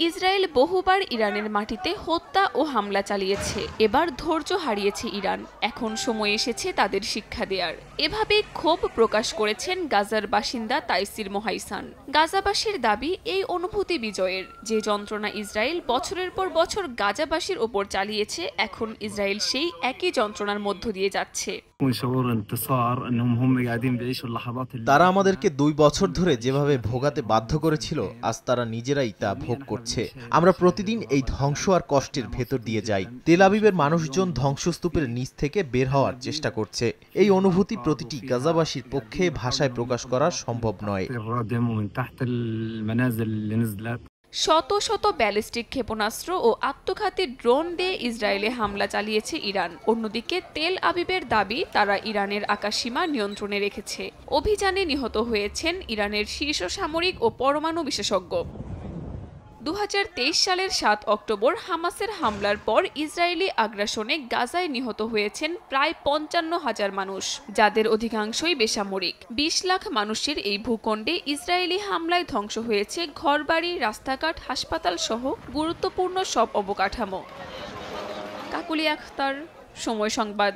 Israel বহুবার ইরানের মাটিতে হত্যা ও হামলা চালিয়েছে। এবার ধৈর্য হারিয়েছে ইরান, এখন সময় এসেছে তাদের শিক্ষা দেওয়ার। এভাবে ক্ষোভ প্রকাশ করেছেন গাজার বাসিন্দা তাইসির মোহাইসান। গাজাবাসীর দাবি এই অনুভূতি বিজয়ের। যে যন্ত্রণা ইসরায়েল বছরের পর বছর গাজাবাসীর ওপর চালিয়েছে, এখন ইসরায়েল সেই একই যন্ত্রণার মধ্য দিয়ে যাচ্ছে। তারা আমাদেরকে 2 বছর ধরে যেভাবে ভোগাতে বাধ্য করেছিল, আজ তারা নিজেরাই তা ভোগ করছে। আমরা প্রতিদিন এই ধ্বংস আর কষ্টের ভেতর দিয়ে যাই। তেল আবিবের মানুষজন ধ্বংসস্তূপের নিচ থেকে বের হওয়ার চেষ্টা করছে। এই অনুভূতি প্রতিটি গাজাবাসীর পক্ষে ভাষায় প্রকাশ করা সম্ভব নয়। শত শত ব্যালিস্টিক ক্ষেপণাস্ত্র ও আত্মঘাতী ড্রোন দিয়ে ইসরায়েলে হামলা চালিয়েছে ইরান। অন্যদিকে তেল আবিবের দাবি তারা ইরানের আকাশসীমা নিয়ন্ত্রণে রেখেছে। অভিযানে নিহত হয়েছেন ইরানের শীর্ষ সামরিক ও পরমাণু বিশেষজ্ঞ। 2023 সালের 7 অক্টোবর হামাসের হামলার পর ইসরায়েলি আগ্রাসনে গাজায় নিহত হয়েছেন প্রায় 55,000 মানুষ, যাদের অধিকাংশই বেসামরিক। 20 লাখ মানুষের এই ভূখণ্ডে ইসরায়েলি হামলায় ধ্বংস হয়েছে ঘরবাড়ি, রাস্তাঘাট, হাসপাতাল সহ গুরুত্বপূর্ণ সব অবকাঠামো। কাকুলি আখতার, সময় সংবাদ।